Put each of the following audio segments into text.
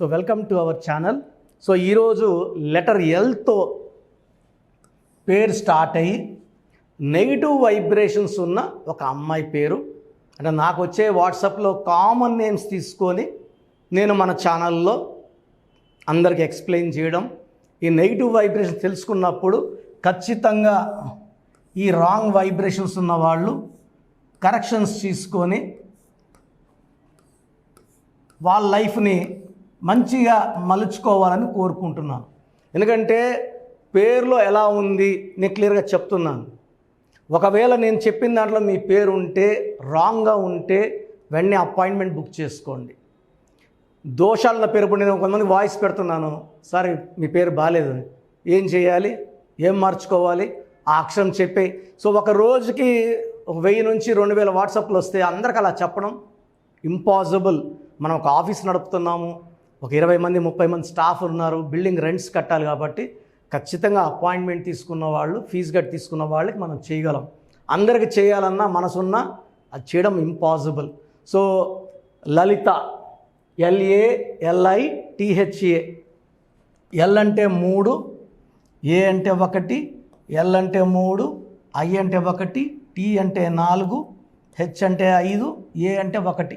So welcome to our channel. So ఈరోజు letter ఎల్తో పేరు start అయ్యి నెగిటివ్ వైబ్రేషన్స్ ఉన్న ఒక అమ్మాయి పేరు అంటే నాకు వచ్చే వాట్సాప్లో కామన్ నేమ్స్ తీసుకొని నేను మన ఛానల్లో అందరికి ఎక్స్ప్లెయిన్ చేయడం, ఈ నెగిటివ్ వైబ్రేషన్స్ తెలుసుకున్నప్పుడు ఖచ్చితంగా ఈ రాంగ్ వైబ్రేషన్స్ ఉన్న వాళ్ళు కరెక్షన్స్ తీసుకొని వాళ్ళ లైఫ్ని మంచిగా మలుచుకోవాలని కోరుకుంటున్నాను. ఎందుకంటే పేరులో ఎలా ఉంది నేను క్లియర్గా చెప్తున్నాను. ఒకవేళ నేను చెప్పిన దాంట్లో మీ పేరు ఉంటే రాంగ్గా ఉంటే వెంటనే అపాయింట్మెంట్ బుక్ చేసుకోండి. దోషాల పేరు ఇప్పుడు నేను కొంతమంది వాయిస్ పెడుతున్నాను, సార్ మీ పేరు బాగాలేదు, ఏం చేయాలి, ఏం మార్చుకోవాలి, ఆ అక్షరం చెప్పే. సో ఒక రోజుకి 1000 నుంచి 2000 వాట్సాప్లు వస్తే అందరికి అలా చెప్పడం ఇంపాసిబుల్. మనం ఒక ఆఫీస్ నడుపుతున్నాము, ఒక 20 మంది 30 మంది స్టాఫ్ ఉన్నారు, బిల్డింగ్ రెంట్స్ కట్టాలి కాబట్టి ఖచ్చితంగా అపాయింట్మెంట్ తీసుకున్న వాళ్ళు, ఫీజు కట్టి తీసుకున్న వాళ్ళకి మనం చేయగలం. అందరికి చేయాలన్నా మనసున్నా అది చేయడం ఇంపాసిబుల్. సో లలిత, LALITHA, ఎల్ అంటే 3, ఏ అంటే 1, ఎల్ అంటే 3, ఐ అంటే 1, టీ అంటే 4, హెచ్ అంటే 5, ఏ అంటే 1.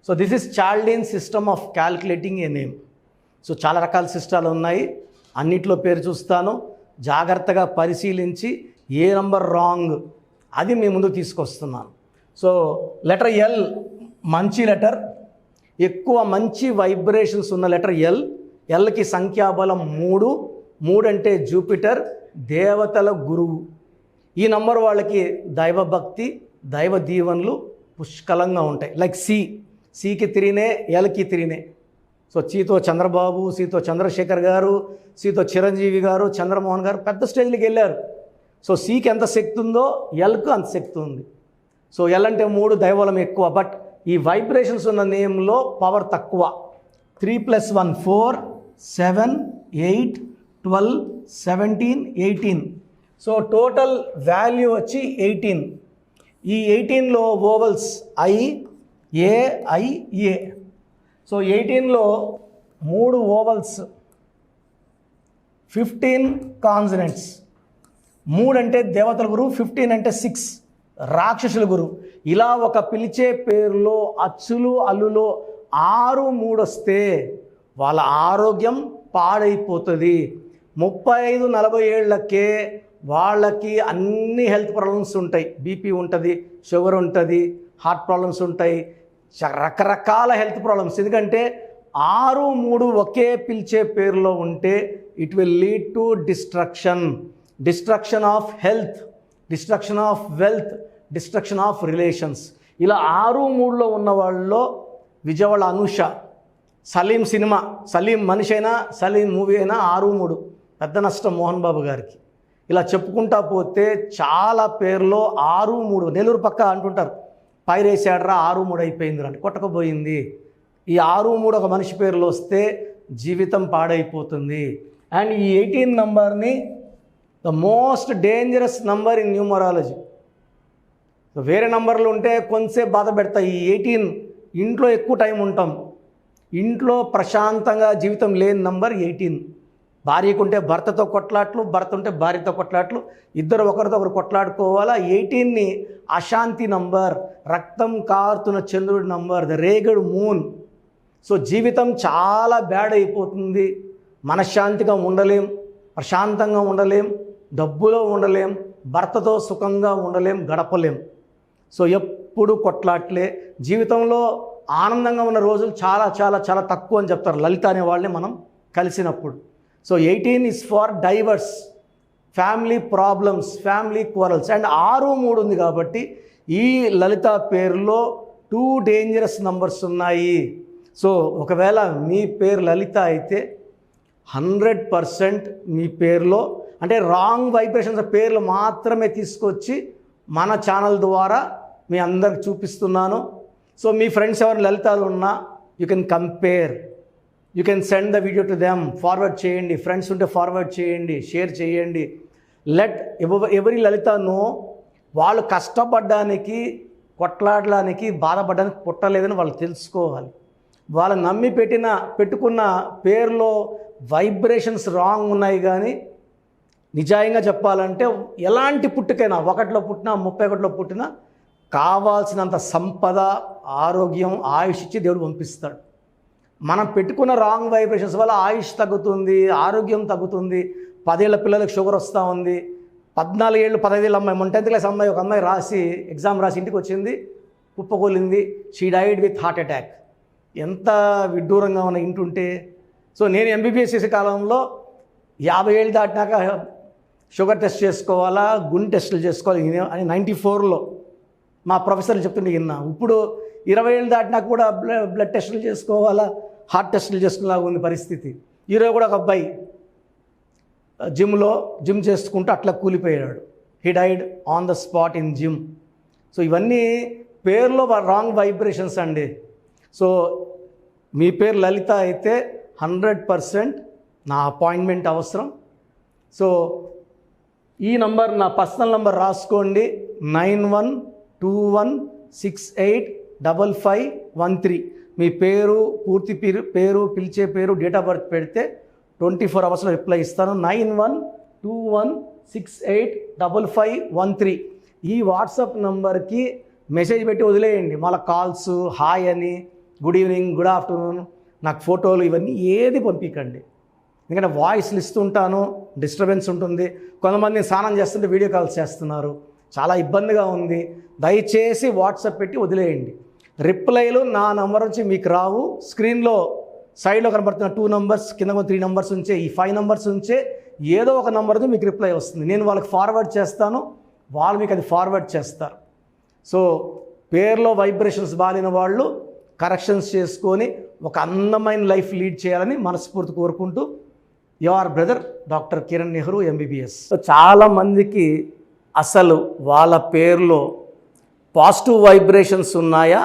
So this is చాల్డీన్ system of calculating A name. So చాలా రకాల సిస్టాలు ఉన్నాయి, అన్నిట్లో పేరు చూస్తాను, జాగ్రత్తగా పరిశీలించి ఏ నంబర్ రాంగ్ అది మీ ముందు తీసుకొస్తున్నాను. సో లెటర్ ఎల్ మంచి లెటర్, ఎక్కువ మంచి వైబ్రేషన్స్ ఉన్న లెటర్ ఎల్. ఎల్కి సంఖ్యాబలం 3. 3 అంటే జూపిటర్, దేవతల గురువు. ఈ నంబర్ వాళ్ళకి దైవభక్తి, దైవ దీవెనలు పుష్కలంగా ఉంటాయి. లైక్ సికి 3నే, ఎల్కి 3నే. సో సితో చంద్రబాబు, సితో చంద్రశేఖర్ గారు, సితో చిరంజీవి గారు, చంద్రమోహన్ గారు పెద్ద స్టేజ్కి వెళ్ళారు. సో సికి ఎంత శక్తి ఉందో ఎల్కు అంత శక్తి ఉంది. సో ఎల్ అంటే 3 దైవబలం ఎక్కువ, బట్ ఈ వైబ్రేషన్స్ ఉన్న నేమ్లో పవర్ తక్కువ. 3 + 1 4, 7, 8, 12, 17, 18. సో టోటల్ వాల్యూ వచ్చి 18. ఈ 18లో vowels I, A, I, A. So 18లో 3 వోవల్స్, 15 కాన్సనెంట్స్. 3 అంటే దేవతల గురువు, 15 అంటే 6 రాక్షసుల గురువు. ఇలా ఒక పిలిచే పేరులో అచ్చులు అల్లులో 6, 3 వస్తే వాళ్ళ ఆరోగ్యం పాడైపోతుంది. 35-40 ఏళ్లకే వాళ్ళకి అన్ని హెల్త్ ప్రాబ్లమ్స్ ఉంటాయి. బీపీ ఉంటుంది, షుగర్ ఉంటుంది, హార్ట్ ప్రాబ్లమ్స్ ఉంటాయి, రకరకాల హెల్త్ ప్రాబ్లమ్స్. ఎందుకంటే 6, 3 ఒకే పిలిచే పేరులో ఉంటే it will lead to destruction of health, destruction of wealth, destruction of relations. ఇలా 6, 3లో ఉన్న వాళ్ళలో విజయవాడ అనూష, సలీం సినిమా, సలీం మనిషి అయినా సలీం మూవీ అయినా 6, 3 పెద్ద నష్టం మోహన్ బాబు గారికి. ఇలా చెప్పుకుంటా పోతే చాలా పేర్లో 6, 3. నెల్లూరు పక్క అంటుంటారు, పైరేసాడరా 6, 3 అయిపోయింది అంటే కొట్టకపోయింది. ఈ 6, 3 ఒక మనిషి పేరులో వస్తే జీవితం పాడైపోతుంది. అండ్ ఈ 18 నంబర్ని the most dangerous number in numerology. వేరే నంబర్లు ఉంటే కొంతసేపు బాధ పెడతాయి. ఈ 18 ఇంట్లో ఎక్కువ టైం ఉంటాం, ఇంట్లో ప్రశాంతంగా జీవితం లేని నంబర్ 18. భార్యకుంటే భర్తతో కొట్లాట్లు, భర్త ఉంటే భార్యతో కొట్లాట్లు, ఇద్దరు ఒకరితో ఒకరు కొట్లాడుకోవాలా. 18ని అశాంతి నంబర్, రక్తం కారుతున్న చంద్రుడి number, the Regad moon. So జీవితం చాలా బ్యాడ్ అయిపోతుంది. మనశ్శాంతిగా ఉండలేం, ప్రశాంతంగా ఉండలేం, డబ్బులో ఉండలేం, భర్తతో సుఖంగా ఉండలేం, గడపలేం. సో ఎప్పుడు కొట్లాట్లే. జీవితంలో ఆనందంగా ఉన్న రోజులు చాలా చాలా చాలా తక్కువ అని చెప్తారు లలిత అనే వాళ్ళని మనం కలిసినప్పుడు. So 18 is for divorce, family problems, family quarrels. And 6, 3 ఉంది కాబట్టి ఈ లలిత పేరులో 2 డేంజరస్ నంబర్స్ ఉన్నాయి. సో ఒకవేళ మీ పేరు లలిత అయితే 100% మీ పేరులో అంటే రాంగ్ వైబ్రేషన్స్ పేర్లు మాత్రమే తీసుకొచ్చి మన ఛానల్ ద్వారా మీ అందరికి చూపిస్తున్నాను. సో మీ ఫ్రెండ్స్ ఎవరు లలితాలు ఉన్నా you can compare, you can send the video to them, forward చేయండి. ఫ్రెండ్స్ ఉంటే ఫార్వర్డ్ చేయండి, షేర్ చేయండి. లెట్ ఎవరి లలిత నో వాళ్ళు కష్టపడడానికి, కొట్లాడడానికి, బాధపడడానికి పుట్టలేదని వాళ్ళు తెలుసుకోవాలి. వాళ్ళని నమ్మి పెట్టుకున్న పేరులో వైబ్రేషన్స్ రాంగ్ ఉన్నాయి. కానీ నిజాయంగా చెప్పాలంటే ఎలాంటి పుట్టుకైనా 1లో పుట్టినా 31లో పుట్టినా కావాల్సినంత సంపద, ఆరోగ్యం, ఆయుష్ ఇచ్చి దేవుడు పంపిస్తాడు. మనం పెట్టుకున్న రాంగ్ వైబ్రేషన్స్ వల్ల ఆయుష్ తగ్గుతుంది, ఆరోగ్యం తగ్గుతుంది. 10 ఏళ్ల పిల్లలకు షుగర్ వస్తూ ఉంది. 14 ఏళ్ళు 15 ఏళ్ళ అమ్మాయి, 10th క్లాస్ అమ్మాయి, ఒక అమ్మాయి ఎగ్జామ్ రాసి ఇంటికి వచ్చింది, కుప్పకూలింది. She died with heart attack. ఎంత విడ్డూరంగా ఉన్న ఇంటుంటే. సో నేను ఎంబీబీఎస్ చేసే కాలంలో 50 ఏళ్ళు దాటినాక షుగర్ టెస్ట్ చేసుకోవాలా, గుండె టెస్టులు చేసుకోవాలి అని 94లో మా ప్రొఫెసర్లు చెప్తుంటే విన్నా. ఇప్పుడు 20 ఏళ్ళు దాటినాక కూడా బ్లడ్ టెస్టులు చేసుకోవాలా, హార్ట్ టెస్టులు చేసుకునేలాగా ఉంది పరిస్థితి. ఈరోజు కూడా ఒక అబ్బాయి జిమ్ చేసుకుంటూ అట్లా కూలిపోయాడు. He died on the spot in gym. So ఇవన్నీ పేరులో రాంగ్ వైబ్రేషన్స్ అండి. సో మీ పేరు లలిత అయితే 100% నా అపాయింట్మెంట్ అవసరం. సో ఈ నంబర్ నా పర్సనల్ నంబర్ రాసుకోండి, 9121685513. మీ పూర్తి పేరు, పిలిచే పేరు, డేట్ ఆఫ్ బర్త్ పెడితే 24 అవర్స్లో రిప్లై ఇస్తాను. 9121685513. ఈ వాట్సాప్ నంబర్కి మెసేజ్ పెట్టి వదిలేయండి. మళ్ళీ కాల్స్, హాయ్ అని, గుడ్ ఈవినింగ్, గుడ్ ఆఫ్టర్నూన్, నాకు ఫోటోలు ఇవన్నీ ఏది పంపించండి. ఎందుకంటే వాయిస్లు ఇస్తుంటాను, డిస్టర్బెన్స్ ఉంటుంది. కొంతమంది స్నానం చేస్తుంటే వీడియో కాల్స్ చేస్తున్నారు, చాలా ఇబ్బందిగా ఉంది. దయచేసి వాట్సాప్ పెట్టి వదిలేయండి. రిప్లైలు నా నంబర్ నుంచి మీకు రావు. స్క్రీన్లో సైడ్లో కనబడుతున్న 2 నంబర్స్, కింద 3 నంబర్స్ ఉంచే, ఈ 5 నంబర్స్ ఉంచే ఏదో ఒక నంబర్తో మీకు రిప్లై వస్తుంది. నేను వాళ్ళకి ఫార్వర్డ్ చేస్తాను, వాళ్ళు మీకు అది ఫార్వర్డ్ చేస్తారు. సో పేరులో వైబ్రేషన్స్ బాలిన వాళ్ళు కరెక్షన్స్ చేసుకొని ఒక అందమైన లైఫ్ లీడ్ చేయాలని మనస్ఫూర్తి కోరుకుంటూ, your brother doctor Kiran Nehru MBBS. చాలామందికి అసలు వాళ్ళ పేరులో పాజిటివ్ వైబ్రేషన్స్ ఉన్నాయా,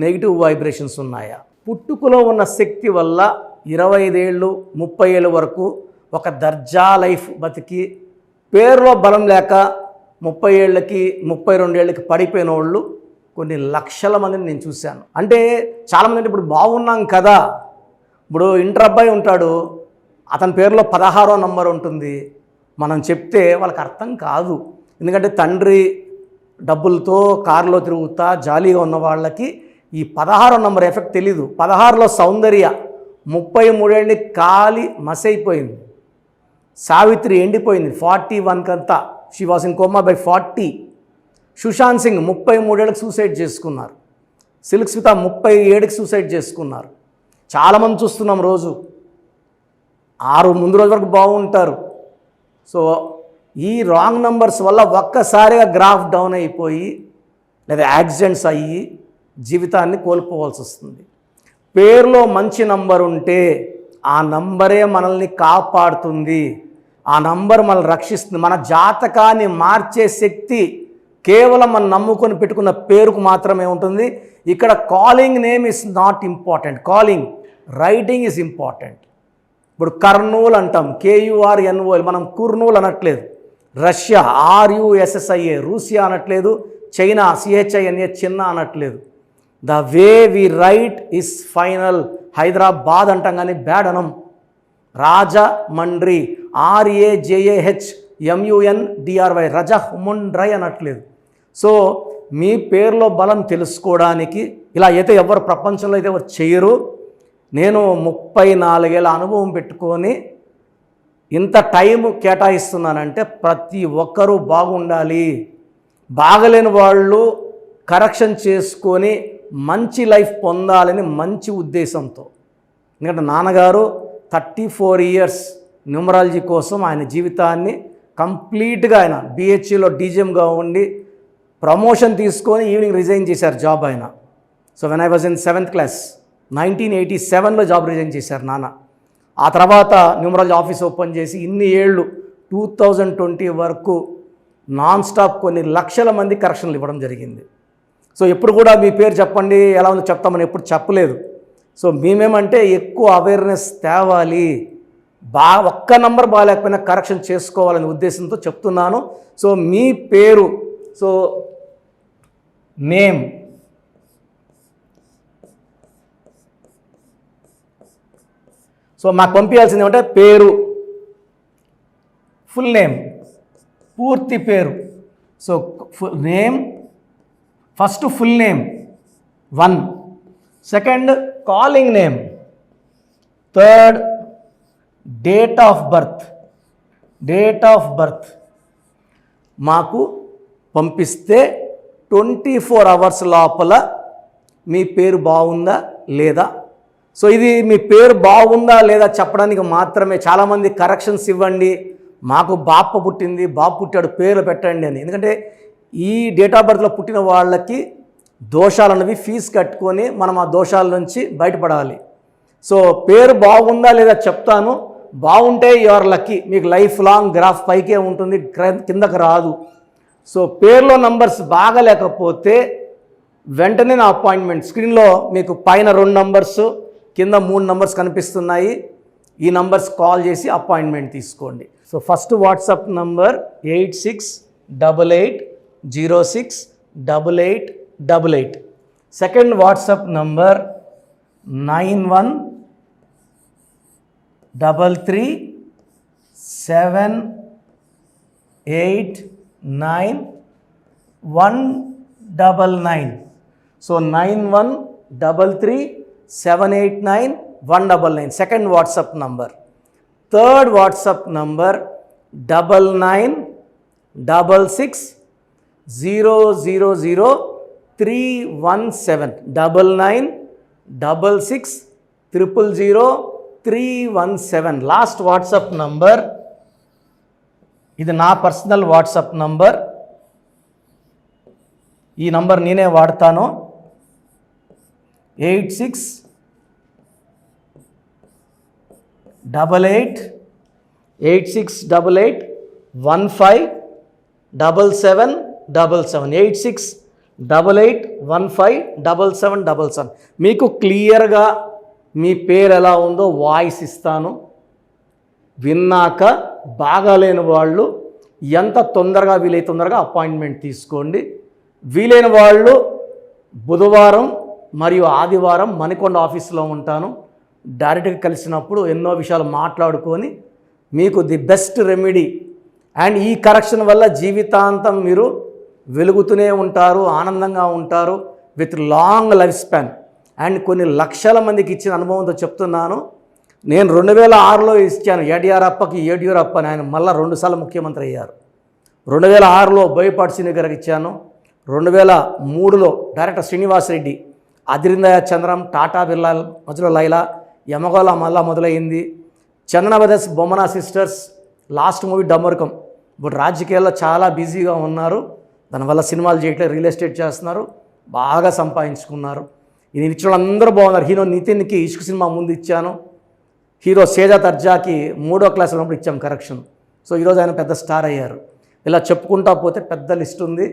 నెగిటివ్ వైబ్రేషన్స్ ఉన్నాయా? పుట్టుకలో ఉన్న శక్తి వల్ల 25 ఏళ్ళు 30 ఏళ్ళ వరకు ఒక దర్జా లైఫ్ బతికి, పేరులో బలం లేక 30 ఏళ్ళకి 32 ఏళ్ళకి పడిపోయిన వాళ్ళు కొన్ని లక్షల మందిని నేను చూశాను. అంటే చాలామంది అంటే ఇప్పుడు బాగున్నాం కదా, ఇప్పుడు ఇంటర్ అబ్బాయి ఉంటాడు, అతని పేరులో 16వ నంబర్ ఉంటుంది. మనం చెప్తే వాళ్ళకి అర్థం కాదు. ఎందుకంటే తండ్రి డబ్బులతో కారులో తిరుగుతా జాలీగా ఉన్న వాళ్ళకి ఈ 16వ నంబర్ ఎఫెక్ట్ తెలీదు. 16లో సౌందర్య 33 ఏళ్ళని కాలి మసైపోయింది. సావిత్రి ఎండిపోయింది 41 కంతా, she was in coma by 40. Sushant Singh 33 ఏళ్ళకి సూసైడ్ చేసుకున్నారు. సిల్క్ స్మిత 37కి సూసైడ్ చేసుకున్నారు. చాలామంది చూస్తున్నాం రోజు. 6 ముందు రోజు వరకు బాగుంటారు. సో ఈ రాంగ్ నంబర్స్ వల్ల ఒక్కసారిగా గ్రాఫ్ డౌన్ అయిపోయి లేదా యాక్సిడెంట్స్ అయ్యి జీవితాన్ని కోల్పోవాల్సి వస్తుంది. పేరులో మంచి నంబర్ ఉంటే ఆ నంబరే మనల్ని కాపాడుతుంది, ఆ నంబర్ మనల్ని రక్షిస్తుంది. మన జాతకాన్ని మార్చే శక్తి కేవలం మనం నమ్ముకొని పెట్టుకున్న పేరుకు మాత్రమే ఉంటుంది. ఇక్కడ calling name is not important, calling writing is important. ఇప్పుడు కర్నూలు అంటాం, KURNOL, మనం కుర్నూలు అనట్లేదు. రష్యా RUSSIA, రూసియా అనట్లేదు. చైనా CHINA, చిన్న అనట్లేదు. The way we write is final. Hyderabad అంటాం కానీ బ్యాడ్ అనం. రాజమండ్రి RAJAHMUNDRY, రజముండ్రై అనట్లేదు. సో మీ పేరులో బలం తెలుసుకోవడానికి ఇలా అయితే ఎవరు ప్రపంచంలో అయితే ఎవరు చేయరు. నేను 34 ఏళ్ళ అనుభవం పెట్టుకొని ఇంత టైం కేటాయిస్తున్నానంటే ప్రతి ఒక్కరూ బాగుండాలి. బాగలేని వాళ్ళు కరెక్షన్ చేసుకొని మంచి లైఫ్ పొందాలని మంచి ఉద్దేశంతో. ఎందుకంటే నాన్నగారు 34 ఇయర్స్ న్యూమరాలజీ కోసం ఆయన జీవితాన్ని కంప్లీట్గా ఆయన BHEలో DGMగా ఉండి ప్రమోషన్ తీసుకొని ఈవినింగ్ రిజైన్ చేశారు జాబ్ ఆయన. So when I was in 7th class 1987లో జాబ్ రిజైన్ చేశారు నాన్న. ఆ తర్వాత న్యూమరాలజీ ఆఫీస్ ఓపెన్ చేసి ఇన్ని ఏళ్ళు 2020 వరకు నాన్ స్టాప్ కొన్ని లక్షల మంది కరెక్షన్లు ఇవ్వడం జరిగింది. సో ఎప్పుడు కూడా మీ పేరు చెప్పండి ఎలా ఉందో చెప్తామని ఎప్పుడు చెప్పలేదు. సో మేమేమంటే ఎక్కువ అవేర్నెస్ తేవాలి, ఒక్క నంబర్ బాగాలేకపోయినా కరెక్షన్ చేసుకోవాలనే ఉద్దేశంతో చెప్తున్నాను. సో మీ పేరు, సో నేమ్, సో మాకు పంపించాల్సింది ఏమంటే పేరు, ఫుల్ నేమ్, పూర్తి పేరు. So name, first full name 1, second calling name, third date of birth మాకు పంపిస్తే 24 hours లోపల మీ పేరు బాగుందా లేదా. సో ఇది మీ పేరు బాగుందా లేదా చెప్పడానికి మాత్రమే. చాలామంది కరెక్షన్స్ ఇవ్వండి, మాకు బాప పుట్టింది, బాబు పుట్టాడు, పేర్లు పెట్టండి అని. ఎందుకంటే ఈ డేట్ ఆఫ్ బర్త్లో పుట్టిన వాళ్ళకి దోషాలు అన్నవి ఫీజు కట్టుకొని మనం ఆ దోషాల నుంచి బయటపడాలి. సో పేరు బాగుందా లేదా చెప్తాను. బాగుంటే యువర్ లక్కీ, మీకు లైఫ్ లాంగ్ గ్రాఫ్ పైకే ఉంటుంది, కిందకు రాదు. సో పేరులో నంబర్స్ బాగలేకపోతే వెంటనే నా అపాయింట్మెంట్, స్క్రీన్లో మీకు పైన 2 numbers కింద 3 numbers కనిపిస్తున్నాయి. ఈ నంబర్స్ కాల్ చేసి అపాయింట్మెంట్ తీసుకోండి. So first WhatsApp number 8688068888. Second WhatsApp number 9133789199. So 9133789199 second WhatsApp number. Third WhatsApp number 9966000317 9966000317 last WhatsApp number. ఇది నా పర్సనల్ వాట్సాప్ నంబర్, ఈ నంబర్ నేనే వాడతాను. 8688157777 8688157777. మీకు క్లియర్గా మీ పేరు ఎలా ఉందో వాయిస్ ఇస్తాను. విన్నాక బాగాలేని వాళ్ళు ఎంత తొందరగా వీలైతే తొందరగా అపాయింట్మెంట్ తీసుకోండి. వీలైన వాళ్ళు బుధవారం మరియు ఆదివారం మణికొండ ఆఫీస్లో ఉంటాను. డైరెక్ట్గా కలిసినప్పుడు ఎన్నో విషయాలు మాట్లాడుకొని మీకు ది బెస్ట్ రెమెడీ అండ్ ఈ కరెక్షన్ వల్ల జీవితాంతం మీరు వెలుగుతూనే ఉంటారు, ఆనందంగా ఉంటారు, with long life span. And కొన్ని లక్షల మందికి ఇచ్చిన అనుభవంతో చెప్తున్నాను. నేను 2006లో ఇచ్చాను యడ్యూరప్ప అని, ఆయన మళ్ళీ 2 సార్లు ముఖ్యమంత్రి అయ్యారు. 2006లో బోయపాటి శ్రీని గారికి ఇచ్చాను. 2003లో director Srinivas Reddy, Adirindayya Chandram, Tata Birla Madhyalo Laila, Yamagola Malla Modalaindi. Chandana Brothers, Bommana Sisters, last movie Damarukam. ఇప్పుడు రాజకీయాల్లో చాలా బిజీగా ఉన్నారు, దానివల్ల సినిమాలు చేయట్లేదు, రియల్ ఎస్టేట్ చేస్తున్నారు, బాగా సంపాదించుకున్నారు. ఇది ఇచ్చిన వాళ్ళందరూ బాగున్నారు. హీరో నితిన్కి ఇష్క్ సినిమా ముందు ఇచ్చాను. హీరో సేజా తర్జాకి 3వ క్లాస్ ఉన్నప్పుడు ఇచ్చాం కరెక్షన్. సో ఈరోజు ఆయన పెద్ద స్టార్ అయ్యారు. ఇలా చెప్పుకుంటా పోతే పెద్ద లిస్ట్ ఉంది.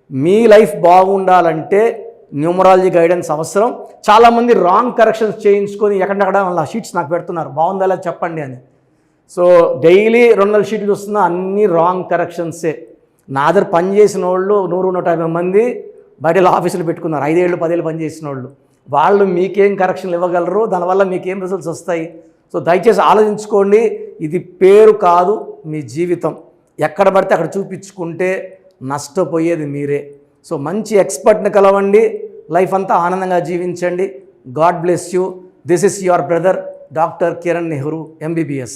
మీ లైఫ్ బాగుండాలంటే న్యూమరాలజీ గైడెన్స్ అవసరం. చాలామంది రాంగ్ కరెక్షన్స్ చేయించుకొని ఎక్కడెక్కడ వాళ్ళ షీట్స్ నాకు పెడుతున్నారు, బాగుందా లేదా చెప్పండి అని. సో డైలీ 200 షీట్లు చూస్తున్నా, అన్నీ రాంగ్ కరెక్షన్సే. నా దగ్గర పనిచేసిన వాళ్ళు 100-150 మంది బయట ఆఫీసులు పెట్టుకున్నారు, 5 ఏళ్ళు 10 ఏళ్ళు పనిచేసిన వాళ్ళు. వాళ్ళు మీకేం కరెక్షన్లు ఇవ్వగలరు, దానివల్ల మీకేం రిజల్ట్స్ వస్తాయి. సో దయచేసి ఆలోచించుకోండి. ఇది పేరు కాదు, మీ జీవితం. ఎక్కడ పడితే అక్కడ చూపించుకుంటే నష్టపోయేది మీరే. సో మంచి ఎక్స్పర్ట్ని కలవండి, లైఫ్ అంతా ఆనందంగా జీవించండి. God bless you. This is your brother doctor Kiran Nehru, MBBS.